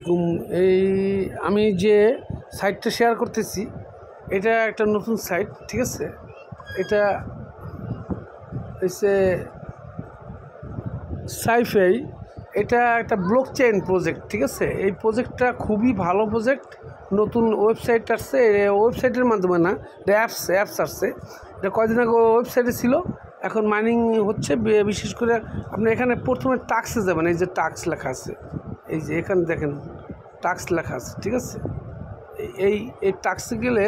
আলাইকুম। আমি যে সাইটটা শেয়ার করতেছি এটা একটা নতুন সাইট, ঠিক আছে। এটা হচ্ছে সাইফাই, এটা একটা ব্লক চেইন প্রজেক্ট, ঠিক আছে। এই প্রজেক্টটা খুবই ভালো প্রজেক্ট। নতুন ওয়েবসাইট আসছে, ওয়েবসাইটের মাধ্যমে না, এটা অ্যাপস আসছে। এটা কয়দিন আগে ওয়েবসাইটে ছিল, এখন মাইনিং হচ্ছে। বিশেষ করে আপনি এখানে প্রথমে টাক্সে যাবেন, এই যে টাক্স লেখা আছে, এই যে এখানে দেখেন টাক্স লেখা আছে, ঠিক আছে। এই টাক্সে গেলে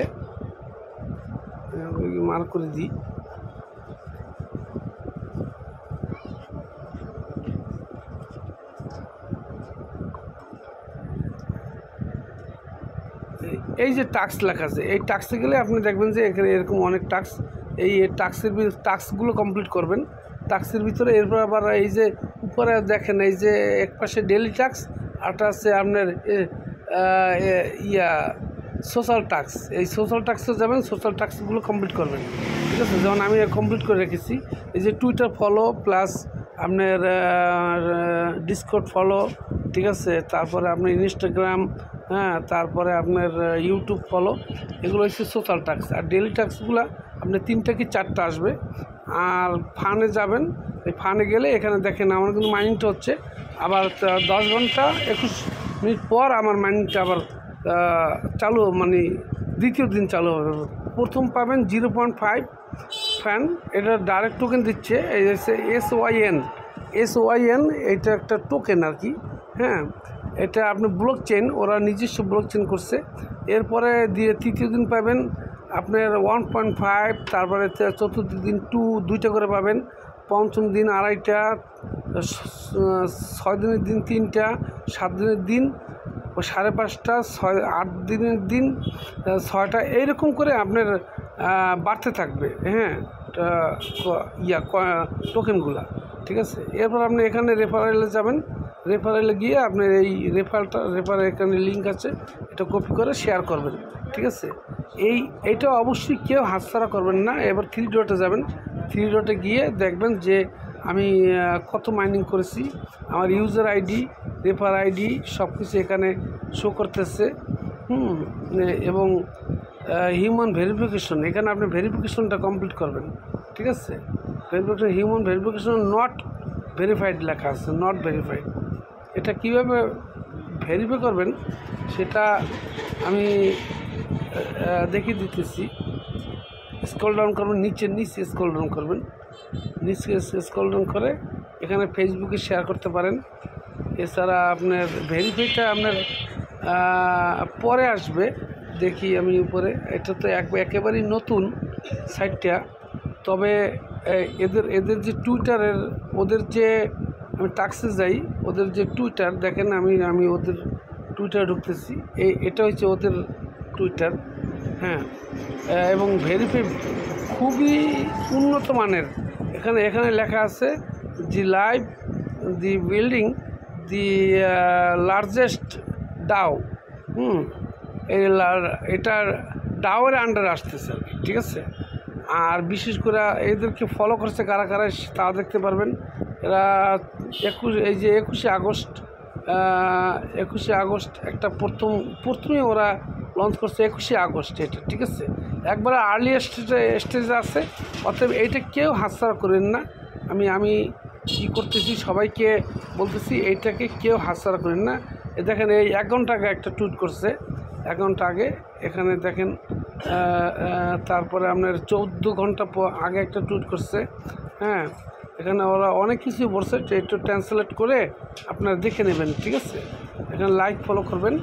মার্ক করে দিই, এই যে টাক্স লেখা আছে, এই টাক্সে গেলে আপনি দেখবেন যে এখানে এরকম অনেক টাক্স, এই টাক্সগুলো কমপ্লিট করবেন। টাক্সের ভিতরে এরপর আবার এই যে উপরে দেখেন, এই যে এক পাশে ডেইলি টাক্স, আরটা আছে আপনার সোশ্যাল টাক্স। এই সোশ্যাল টাক্সে যাবেন, সোশ্যাল টাক্সগুলো কমপ্লিট করবেন, ঠিক আছে। যেমন আমি কমপ্লিট করে রেখেছি, এই যে টুইটার ফলো প্লাস আপনার ডিসকর্ড ফলো, ঠিক আছে। তারপরে আপনার ইনস্টাগ্রাম, হ্যাঁ, তারপরে আপনার ইউটিউব ফলো, এগুলো হচ্ছে সোশ্যাল টাক্স। আর ডেইলি টাক্সগুলো আপনার 3টা কি 4টা আসবে। আর ফানে যাবেন, এই ফানে গেলে এখানে দেখেন আমার কিন্তু মাইনিংটা হচ্ছে। আবার 10 ঘন্টা 21 মিনিট পর আমার মাইনিংটা আবার চালু, মানে দ্বিতীয় দিন চালু হবে। প্রথম পাবেন 0.5 ফ্যান, এটা ডাইরেক্ট টোকেন দিচ্ছে। এই হচ্ছে SYN, এটা একটা টোকেন আর কি, হ্যাঁ। এটা আপনি ব্লক চেইন, ওরা নিজস্ব ব্লক চেইন করছে। এরপরে তৃতীয় দিন পাবেন আপনার 1.5, তারপরে চতুর্থ দিন 2টা করে পাবেন, পঞ্চম দিন 2.5টা, 6 দিনের দিন 3টা, 7 দিনের দিন 5.5টা, 8 দিনের দিন 6টা, এইরকম করে আপনার বাড়তে থাকবে, হ্যাঁ, টোকেনগুলা, ঠিক আছে। এরপর আপনি এখানে রেফারেলে যাবেন, রেফারেলে গিয়ে আপনার এই রেফারেল এখানে লিঙ্ক আছে, এটা কপি করে শেয়ার করবেন, ঠিক আছে। এইটা অবশ্যই কেউ হাতছাড়া করবেন না। এবার 3 ডটে যাবেন, 3 ডটে গিয়ে দেখবেন যে আমি কত মাইনিং করেছি, আমার ইউজার আইডি, রেফার আইডি সব কিছু এখানে শো করতেছে, এবং হিউম্যান ভেরিফিকেশন, এখানে আপনি ভেরিফিকেশনটা কমপ্লিট করবেন, ঠিক আছে। হিউম্যান ভেরিফিকেশন নট ভেরিফাইড লেখা আছে, নট ভেরিফাইড। এটা কীভাবে ভেরিফাই করবেন সেটা আমি দেখিয়ে দিতেছি। স্ক্রল ডাউন করবেন, নিচে স্ক্রল ডাউন করবেন, নিচে স্ক্রল ডাউন করে এখানে ফেসবুকে শেয়ার করতে পারেন। এছাড়া আপনার ভেরিফাইটা আপনার পরে আসবে, দেখি আমি উপরে। এটা তো একেবারেই নতুন সাইটটা, তবে এদের যে টুইটারের, ওদের যে আমি টাক্সে যাই, ওদের যে টুইটার দেখেন, আমি ওদের টুইটার ঢুকতেছি, এটা হচ্ছে ওদের টুইটার, হ্যাঁ। এবং ভেরিফাই খুবই উন্নত মানের। এখানে লেখা আছে দি বিল্ডিং দি লার্জেস্ট ডাও, এটার ডাওয়ের আন্ডারে আসতেছে আর কি, ঠিক আছে। আর বিশেষ করে এদেরকে ফলো করছে কারা কারা তা দেখতে পারবেন। এরা 21শে আগস্ট একটা প্রথমেই ওরা লঞ্চ করছে, 21শে আগস্ট এটা, ঠিক আছে। একবারে আর্লি স্টেজে আছে, অতএব এইটা কেউ হাতছাড়া করেন না। আমি কী করতেছি সবাইকে বলতেছি, এইটাকে কেউ হাতছাড়া করেন না। দেখেন এই 1 ঘন্টা আগে একটা টুইট করছে, 1 ঘন্টা আগে, এখানে দেখেন। তারপরে আপনার 14 ঘন্টা আগে একটা টুইট করছে, হ্যাঁ। এখানে ওরা অনেক কিছু বলছে, একটু ট্রান্সলেট করে আপনারা দেখে নেবেন, ঠিক আছে। এখানে লাইক ফলো করবেন,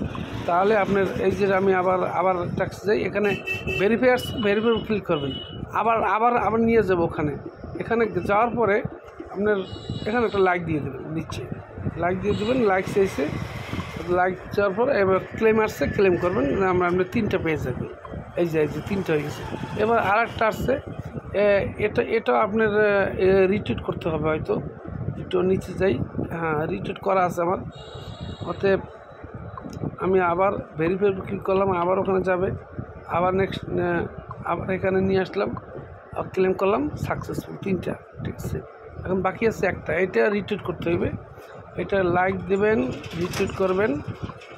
তাহলে আপনার এই যে আমি আবার ট্যাক্স যাই, এখানে ভেরিফাই ক্লিক করবেন, আবার নিয়ে যাবো এখানে যাওয়ার পরে আপনার এখানে একটা লাইক দিয়ে দেবেন, নিচে লাইক দিয়ে দেবেন। লাইক চাইছে, লাইক যাওয়ার পর এবার ক্লেম আসছে, ক্লেম করবেন, আপনার 3টা পেয়ে যাবে। এই যে 3টা হয়ে গেছে। এবার আরেকটা আসছে, এটা আপনার রিটুইট করতে হবে, হয়তো একটু নিচে যাই, হ্যাঁ, রিটুইট করা আছে আমার। অতএব আমি আবার ভেরিফাই ক্লিক করলাম, আবার ওখানে যাবে, আবার নেক্সট আবার এখানে নিয়ে আসলাম, ক্লেম করলাম, সাকসেসফুল 3টা, ঠিক আছে। এখন বাকি আছে একটা, এটা রিটুইট করতে হবে। এটা লাইক দেবেন, রিটুইট করবেন,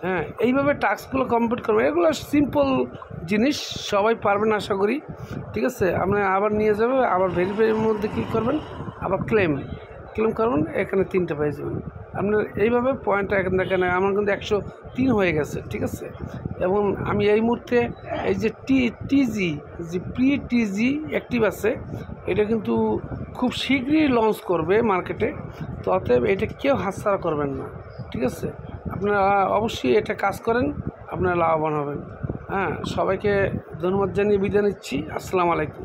হ্যাঁ, এইভাবে টাস্কগুলো কমপ্লিট করবেন। এগুলো সিম্পল জিনিস, সবাই পারবেন আশা করি। ঠিক আছে, আপনি আবার নিয়ে যাবে, আবার ভেরিফাইয়ের মধ্যে ক্লিক করবেন, আবার ক্লেম করবেন, এখানে 3টে পেয়ে যাবেন আপনার। এইভাবে পয়েন্টটা এখানে আমার কিন্তু 103 হয়ে গেছে। ঠিক আছে, এবং আমি এই মুহূর্তে এই যে টিজি যে টিজি অ্যাক্টিভ আছে, এটা কিন্তু খুব শীঘ্রই লঞ্চ করবে মার্কেটে। তো অতএব এটা কেউ হাতছাড়া করবেন না। ঠিক আছে, আপনারা অবশ্যই এটা কাজ করেন, আপনারা লাভবান হবেন। হ্যাঁ, সবাইকে ধন্যবাদ জানিয়ে বিদায় নিচ্ছি। আসসালামু আলাইকুম।